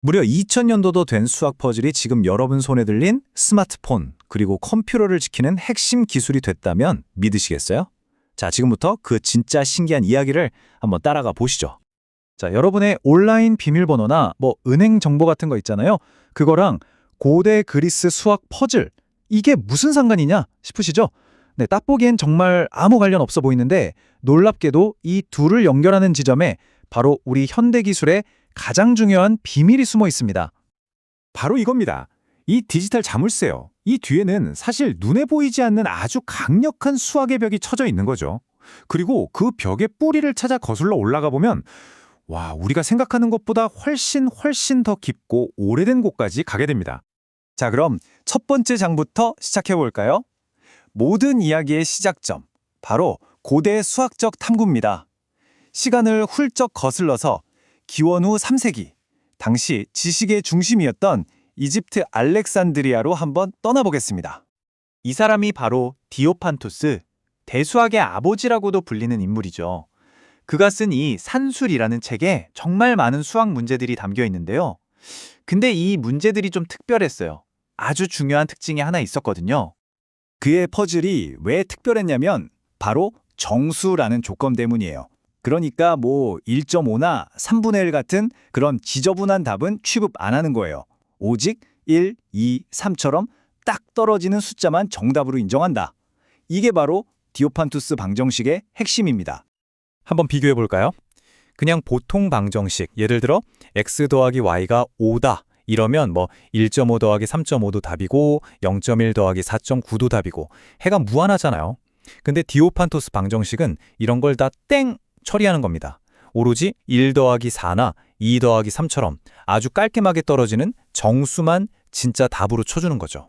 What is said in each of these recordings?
무려 2000년도도 된 수학 퍼즐이 지금 여러분 손에 들린 스마트폰 그리고 컴퓨터를 지키는 핵심 기술이 됐다면 믿으시겠어요? 자, 지금부터 그 진짜 신기한 이야기를 한번 따라가 보시죠. 자, 여러분의 온라인 비밀번호나 은행 정보 같은 거 있잖아요. 그거랑 고대 그리스 수학 퍼즐, 이게 무슨 상관이냐 싶으시죠? 네, 딱 보기엔 정말 아무 관련 없어 보이는데 놀랍게도 이 둘을 연결하는 지점에 바로 우리 현대 기술의 가장 중요한 비밀이 숨어 있습니다. 바로 이겁니다. 이 디지털 자물쇠요. 이 뒤에는 사실 눈에 보이지 않는 아주 강력한 수학의 벽이 쳐져 있는 거죠. 그리고 그 벽의 뿌리를 찾아 거슬러 올라가 보면 우리가 생각하는 것보다 훨씬 더 깊고 오래된 곳까지 가게 됩니다. 자, 그럼 첫 번째 장부터 시작해 볼까요? 모든 이야기의 시작점, 바로 고대 수학적 탐구입니다. 시간을 훌쩍 거슬러서 기원 후 3세기, 당시 지식의 중심이었던 이집트 알렉산드리아로 한번 떠나보겠습니다. 이 사람이 바로 디오판토스, 대수학의 아버지라고도 불리는 인물이죠. 그가 쓴 이 산술이라는 책에 정말 많은 수학 문제들이 담겨 있는데요. 근데 이 문제들이 좀 특별했어요. 아주 중요한 특징이 하나 있었거든요. 그의 퍼즐이 왜 특별했냐면 바로 정수라는 조건 때문이에요. 그러니까 1.5나 3분의 1 같은 그런 지저분한 답은 취급 안 하는 거예요. 오직 1, 2, 3처럼 딱 떨어지는 숫자만 정답으로 인정한다. 이게 바로 디오판투스 방정식의 핵심입니다. 한번 비교해 볼까요? 그냥 보통 방정식, 예를 들어 x 더하기 y가 5다. 이러면 1.5 더하기 3.5도 답이고 0.1 더하기 4.9도 답이고 해가 무한하잖아요. 근데 디오판토스 방정식은 이런 걸 다 땡 처리하는 겁니다. 오로지 1 더하기 4나 2 더하기 3처럼 아주 깔끔하게 떨어지는 정수만 진짜 답으로 쳐주는 거죠.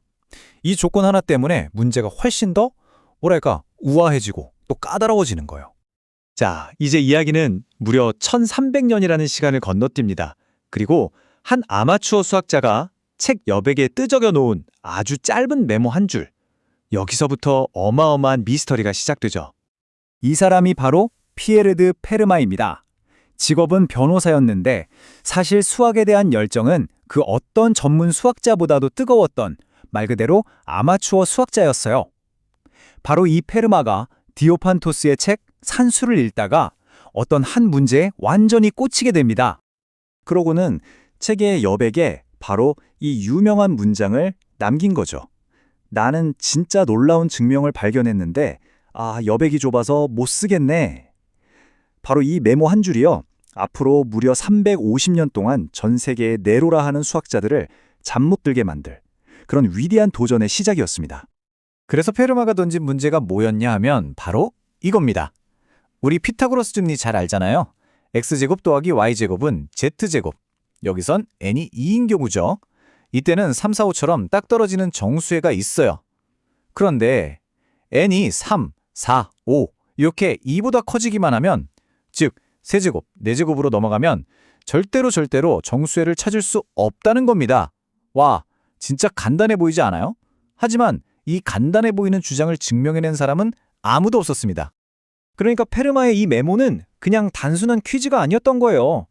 이 조건 하나 때문에 문제가 훨씬 더 우아해지고 또 까다로워지는 거예요. 자, 이제 이야기는 무려 1300년이라는 시간을 건너뜁니다. 그리고 한 아마추어 수학자가 책 여백에 뜨적여 놓은 아주 짧은 메모 한 줄. 여기서부터 어마어마한 미스터리가 시작되죠. 이 사람이 바로 피에르 드 페르마입니다. 직업은 변호사였는데 사실 수학에 대한 열정은 그 어떤 전문 수학자보다도 뜨거웠던 말 그대로 아마추어 수학자였어요. 바로 이 페르마가 디오판토스의 책 산수를 읽다가 어떤 한 문제에 완전히 꽂히게 됩니다. 그러고는 책의 여백에 바로 이 유명한 문장을 남긴 거죠. 나는 진짜 놀라운 증명을 발견했는데 여백이 좁아서 못 쓰겠네. 바로 이 메모 한 줄이요. 앞으로 무려 350년 동안 전 세계의 네로라 하는 수학자들을 잠 못 들게 만들 그런 위대한 도전의 시작이었습니다. 그래서 페르마가 던진 문제가 뭐였냐 하면 바로 이겁니다. 우리 피타고라스 정리 잘 알잖아요. x제곱 더하기 y제곱은 z제곱. 여기선 n이 2인 경우죠. 이때는 3, 4, 5처럼 딱 떨어지는 정수해가 있어요. 그런데 n이 3, 4, 5 이렇게 2보다 커지기만 하면 즉 세제곱, 네제곱으로 넘어가면 절대로 정수해를 찾을 수 없다는 겁니다. 진짜 간단해 보이지 않아요? 하지만 이 간단해 보이는 주장을 증명해낸 사람은 아무도 없었습니다. 그러니까 페르마의 이 메모는 그냥 단순한 퀴즈가 아니었던 거예요.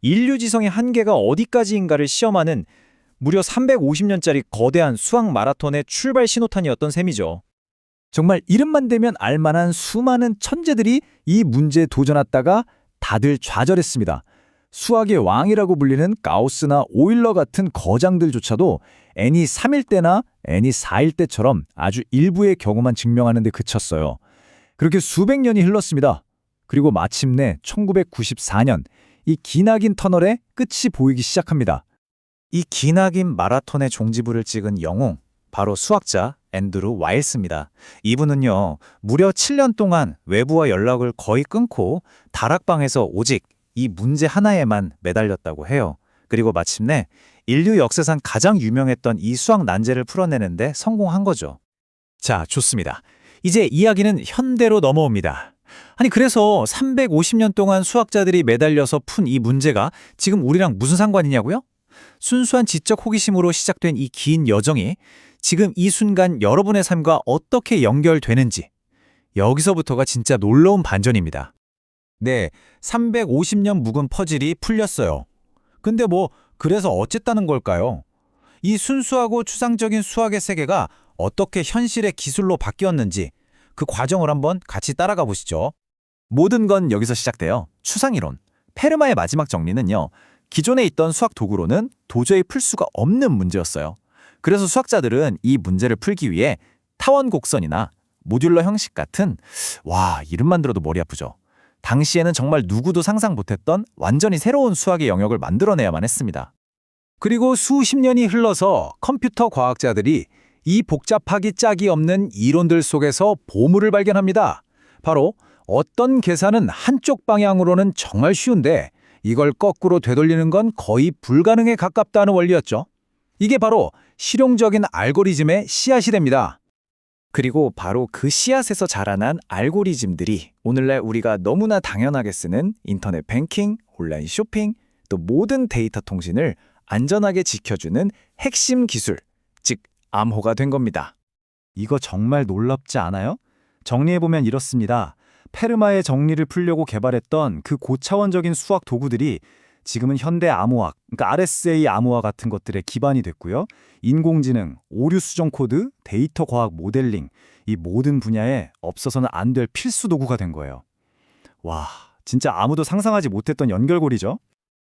인류 지성의 한계가 어디까지인가를 시험하는 무려 350년짜리 거대한 수학 마라톤의 출발 신호탄이었던 셈이죠. 정말 이름만 대면 알만한 수많은 천재들이 이 문제에 도전했다가 다들 좌절했습니다. 수학의 왕이라고 불리는 가우스나 오일러 같은 거장들조차도 n이 3일 때나 n이 4일 때처럼 아주 일부의 경우만 증명하는 데 그쳤어요. 그렇게 수백 년이 흘렀습니다. 그리고 마침내 1994년 이 기나긴 터널의 끝이 보이기 시작합니다. 이 기나긴 마라톤의 종지부를 찍은 영웅, 바로 수학자 앤드루 와일스입니다. 이분은요, 무려 7년 동안 외부와 연락을 거의 끊고 다락방에서 오직 이 문제 하나에만 매달렸다고 해요. 그리고 마침내 인류 역사상 가장 유명했던 이 수학 난제를 풀어내는데 성공한 거죠. 자, 좋습니다. 이제 이야기는 현대로 넘어옵니다. 그래서 350년 동안 수학자들이 매달려서 푼 이 문제가 지금 우리랑 무슨 상관이냐고요? 순수한 지적 호기심으로 시작된 이 긴 여정이 지금 이 순간 여러분의 삶과 어떻게 연결되는지, 여기서부터가 진짜 놀라운 반전입니다. 네, 350년 묵은 퍼즐이 풀렸어요. 근데 그래서 어쨌다는 걸까요? 이 순수하고 추상적인 수학의 세계가 어떻게 현실의 기술로 바뀌었는지 그 과정을 한번 같이 따라가 보시죠. 모든 건 여기서 시작돼요. 추상이론. 페르마의 마지막 정리는요. 기존에 있던 수학 도구로는 도저히 풀 수가 없는 문제였어요. 그래서 수학자들은 이 문제를 풀기 위해 타원 곡선이나 모듈러 형식 같은 이름만 들어도 머리 아프죠. 당시에는 정말 누구도 상상 못했던 완전히 새로운 수학의 영역을 만들어내야만 했습니다. 그리고 수십 년이 흘러서 컴퓨터 과학자들이 이 복잡하기 짝이 없는 이론들 속에서 보물을 발견합니다. 바로 어떤 계산은 한쪽 방향으로는 정말 쉬운데 이걸 거꾸로 되돌리는 건 거의 불가능에 가깝다는 원리였죠. 이게 바로 실용적인 알고리즘의 씨앗이 됩니다. 그리고 바로 그 씨앗에서 자라난 알고리즘들이 오늘날 우리가 너무나 당연하게 쓰는 인터넷 뱅킹, 온라인 쇼핑, 또 모든 데이터 통신을 안전하게 지켜주는 핵심 기술, 즉 암호가 된 겁니다. 이거 정말 놀랍지 않아요? 정리해보면 이렇습니다. 페르마의 정리를 풀려고 개발했던 그 고차원적인 수학 도구들이 지금은 현대 암호학, 그러니까 RSA 암호화 같은 것들의 기반이 됐고요. 인공지능, 오류 수정 코드, 데이터 과학 모델링, 이 모든 분야에 없어서는 안 될 필수 도구가 된 거예요. 와, 진짜 아무도 상상하지 못했던 연결고리죠?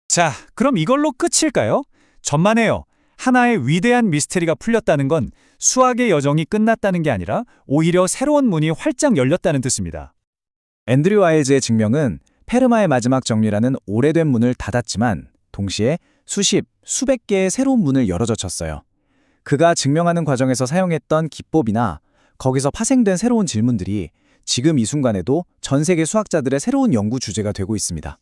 자, 그럼 이걸로 끝일까요? 전만해요. 하나의 위대한 미스테리가 풀렸다는 건 수학의 여정이 끝났다는 게 아니라 오히려 새로운 문이 활짝 열렸다는 뜻입니다. 앤드류 와일즈의 증명은 페르마의 마지막 정리라는 오래된 문을 닫았지만 동시에 수백 개의 새로운 문을 열어젖혔어요. 그가 증명하는 과정에서 사용했던 기법이나 거기서 파생된 새로운 질문들이 지금 이 순간에도 전 세계 수학자들의 새로운 연구 주제가 되고 있습니다.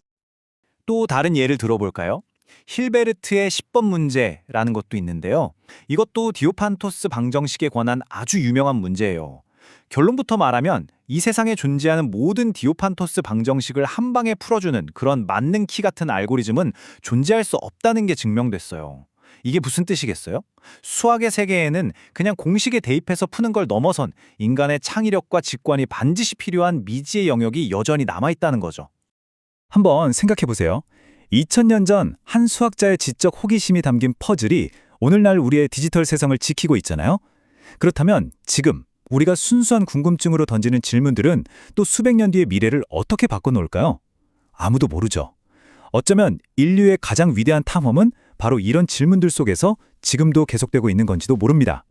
또 다른 예를 들어볼까요? 힐베르트의 10번 문제라는 것도 있는데요. 이것도 디오판토스 방정식에 관한 아주 유명한 문제예요. 결론부터 말하면 이 세상에 존재하는 모든 디오판토스 방정식을 한 방에 풀어주는 그런 만능 키 같은 알고리즘은 존재할 수 없다는 게 증명됐어요. 이게 무슨 뜻이겠어요? 수학의 세계에는 그냥 공식에 대입해서 푸는 걸 넘어선 인간의 창의력과 직관이 반드시 필요한 미지의 영역이 여전히 남아있다는 거죠. 한번 생각해보세요. 2000년 전 한 수학자의 지적 호기심이 담긴 퍼즐이 오늘날 우리의 디지털 세상을 지키고 있잖아요. 그렇다면 지금 우리가 순수한 궁금증으로 던지는 질문들은 또 수백 년 뒤의 미래를 어떻게 바꿔놓을까요? 아무도 모르죠. 어쩌면 인류의 가장 위대한 탐험은 바로 이런 질문들 속에서 지금도 계속되고 있는 건지도 모릅니다.